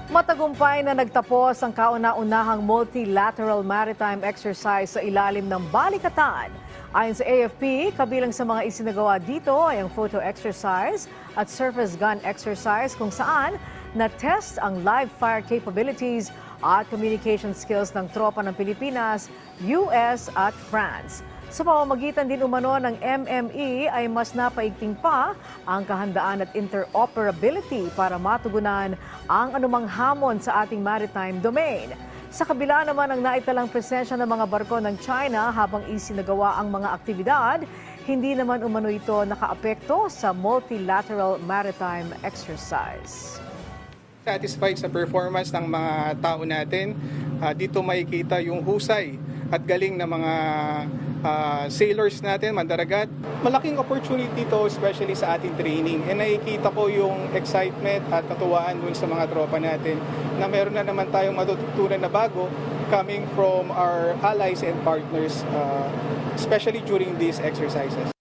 Matagumpay na nagtapos ang kauna-unahang multilateral maritime exercise sa ilalim ng balikatan. Ayon sa AFP, kabilang sa mga isinagawa dito ay ang photo exercise at surface gun exercise kung saan na-test ang live fire capabilities at communication skills ng tropa ng Pilipinas, US at France. Sa pamamagitan din umano ng MME ay mas napaigting pa ang kahandaan at interoperability para matugunan ang anumang hamon sa ating maritime domain. Sa kabila naman ang naitalang presensya ng mga barko ng China habang isinagawa ang mga aktibidad, hindi naman umano ito nakaapekto sa multilateral maritime exercise. Satisfied sa performance ng mga tao natin. Dito makikita yung husay at galing ng mga sailors natin, mandaragat. Malaking opportunity to especially sa ating training. And nakikita ko yung excitement at katuwaan dun sa mga tropa natin na meron na naman tayong matututunan na bago coming from our allies and partners, especially during these exercises.